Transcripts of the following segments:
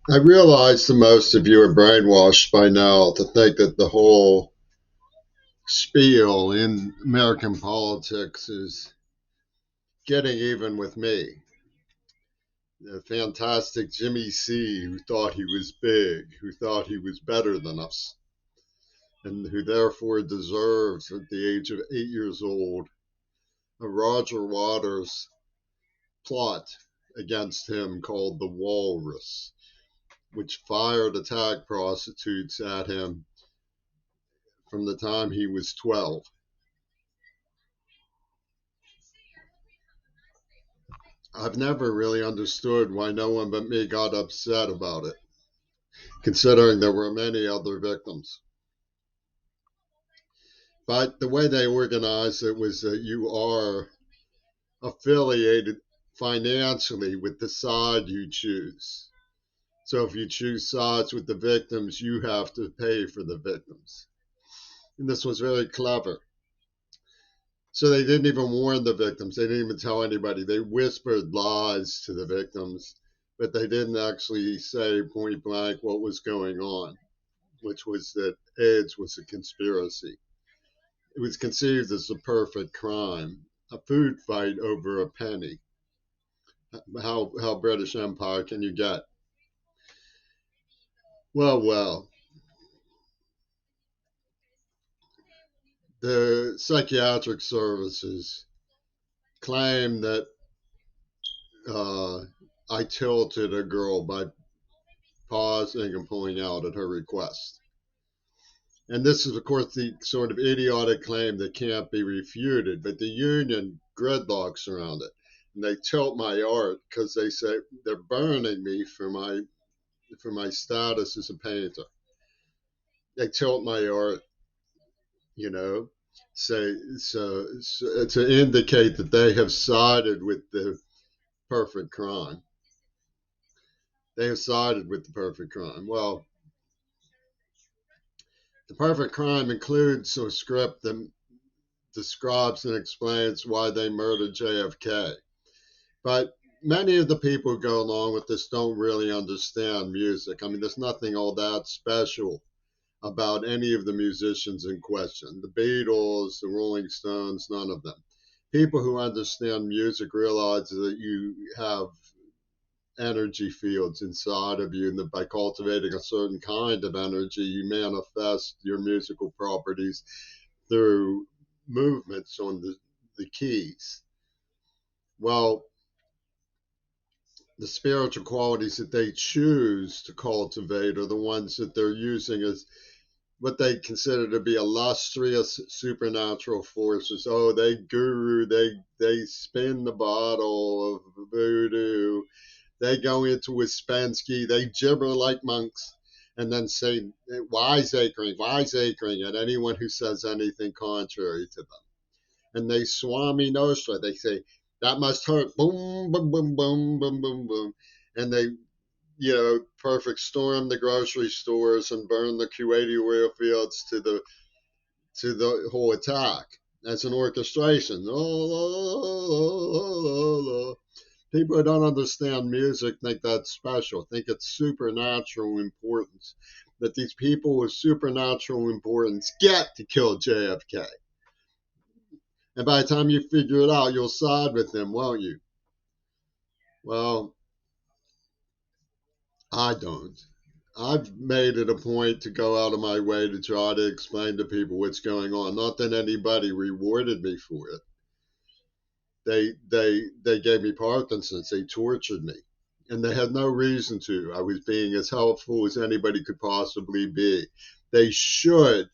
I realize that most of you are brainwashed by now to think that the whole spiel in American politics is getting even with me. The fantastic Jimmy C, who thought he was big, who thought he was better than us, and who therefore deserves, at the age of 8 years old, a Roger Waters plot against him called The Walrus, which fired attack prostitutes at him from the time he was 12. I've never really understood why no one but me got upset about it, considering there were many other victims. But the way they organized it was that you are affiliated financially with the side you choose. So if you choose sides with the victims, you have to pay for the victims. And this was very clever. So they didn't even warn the victims. They didn't even tell anybody. They whispered lies to the victims, but they didn't actually say point blank what was going on, which was that AIDS was a conspiracy. It was conceived as a perfect crime, a food fight over a penny. How British Empire can you get? Well, the psychiatric services claim that uh, I tilted a girl by pausing and pulling out at her request. And this is, of course, the sort of idiotic claim that can't be refuted, but the union gridlocks around it. And they tilt my art because they say they're burning me for my status as a painter. They tilt my art, you know, so to indicate that they have sided with the perfect crime. They have sided with the perfect crime. Well, the perfect crime includes a script that describes and explains why they murdered JFK. But many of the people who go along with this don't really understand music. I mean, there's nothing all that special about any of the musicians in question. The Beatles, the Rolling Stones, none of them. People who understand music realize that you have energy fields inside of you, and that by cultivating a certain kind of energy, you manifest your musical properties through movements on the keys. Well, the spiritual qualities that they choose to cultivate are the ones that they're using as what they consider to be illustrious supernatural forces. Oh, they guru, they spin the bottle of voodoo, they go into Ouspensky, they gibber like monks, and then say wiseacring at anyone who says anything contrary to them. And they Swami Nostra, they say, that must hurt, boom, boom, boom, boom, boom, boom, boom. And they, perfect storm the grocery stores and burn the Kuwaiti oil fields to the whole attack as an orchestration. People who don't understand music think that's special, think it's supernatural importance, that these people with supernatural importance get to kill JFK. And by the time you figure it out, you'll side with them, won't you? Well, I don't. I've made it a point to go out of my way to try to explain to people what's going on. Not that anybody rewarded me for it. They gave me Parkinson's. They tortured me, and they had no reason to. I was being as helpful as anybody could possibly be. They should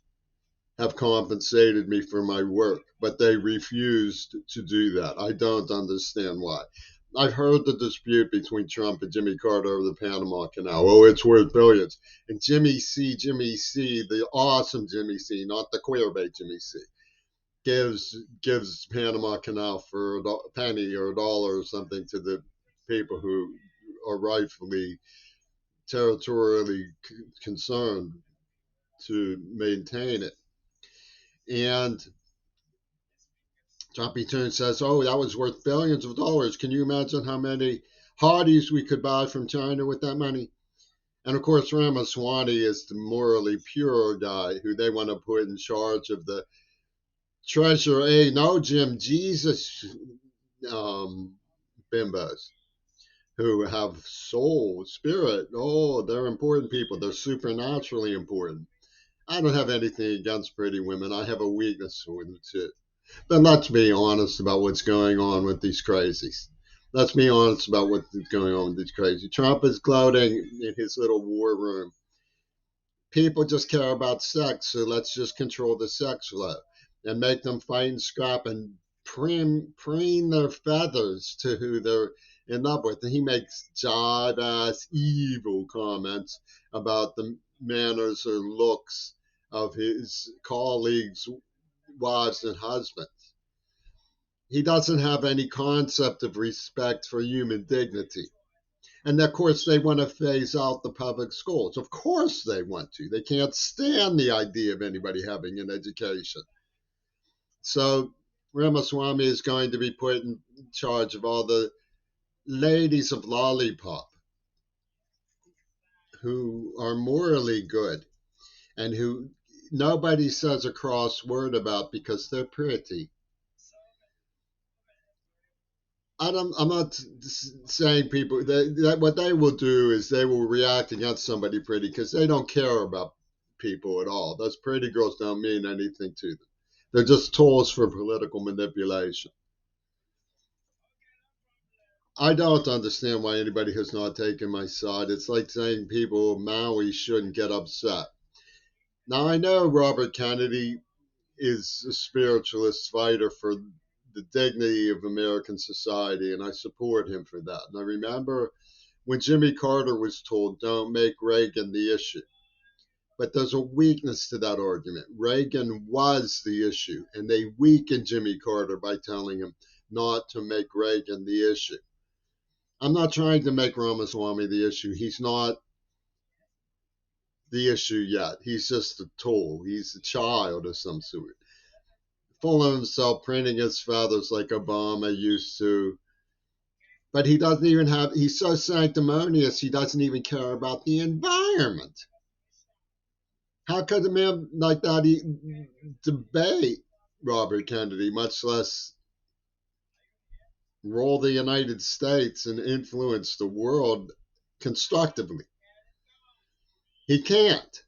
have compensated me for my work, but they refused to do that. I don't understand why. I've heard the dispute between Trump and Jimmy Carter over the Panama Canal. Oh, it's worth billions. And Jimmy C, the awesome Jimmy C, not the queerbait Jimmy C, gives Panama Canal for a penny or a dollar or something to the people who are rightfully territorially concerned to maintain it. And Trumpy Toon says, oh, that was worth billions of dollars. Can you imagine how many hotties we could buy from China with that money? And of course, Ramaswamy is the morally pure guy who they want to put in charge of the treasure. Hey, no, Jim, Jesus bimbos who have soul, spirit. Oh, they're important people. They're supernaturally important. I don't have anything against pretty women. I have a weakness for them too. But let's be honest about what's going on with these crazies. Let's be honest about what's going on with these crazies. Trump is gloating in his little war room. People just care about sex, so let's just control the sex flow and make them fight and scrap and preen their feathers to who they're in love with. And he makes jive ass evil comments about the manners or looks of his colleagues' wives and husbands. He doesn't have any concept of respect for human dignity. And of course, they want to phase out the public schools. Of course, they want to. They can't stand the idea of anybody having an education. So, Ramaswamy is going to be put in charge of all the ladies of Lollipop who are morally good and who nobody says a cross word about because they're pretty. I'm not saying people that what they will do is they will react against somebody pretty because they don't care about people at all. Those pretty girls don't mean anything to them. They're just tools for political manipulation. I don't understand why anybody has not taken my side. It's like saying people Maui shouldn't get upset. Now I know Robert Kennedy is a spiritualist fighter for the dignity of American society, and I support him for that. And I remember when Jimmy Carter was told, don't make Reagan the issue. But there's a weakness to that argument. Reagan was the issue, and they weakened Jimmy Carter by telling him not to make Reagan the issue. I'm not trying to make Ramaswamy the issue. He's not the issue yet. He's just a tool. He's a child of some sort. Full of himself, printing his feathers like Obama used to. But he doesn't even have, he's so sanctimonious, he doesn't even care about the environment. How could a man like that debate Robert Kennedy, much less rule the United States and influence the world constructively? He can't.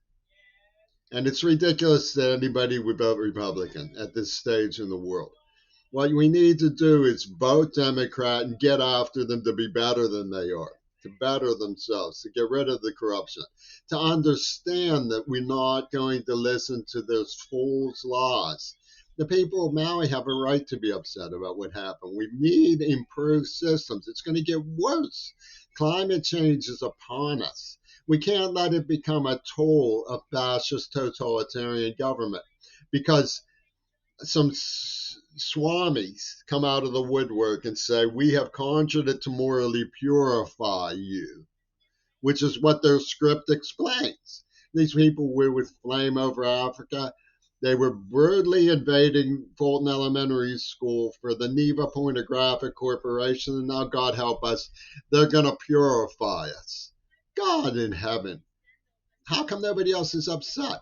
And it's ridiculous that anybody would vote Republican at this stage in the world. What we need to do is vote Democrat and get after them to be better than they are, to better themselves, to get rid of the corruption, to understand that we're not going to listen to those fools' laws. The people of Maui have a right to be upset about what happened. We need improved systems. It's going to get worse. Climate change is upon us. We can't let it become a tool of fascist totalitarian government because some swamis come out of the woodwork and say, we have conjured it to morally purify you, which is what their script explains. These people were with Flame Over Africa. They were brutally invading Fulton Elementary School for the Neva Pornographic Corporation, and now, God help us, they're going to purify us. God in heaven. How come nobody else is upset?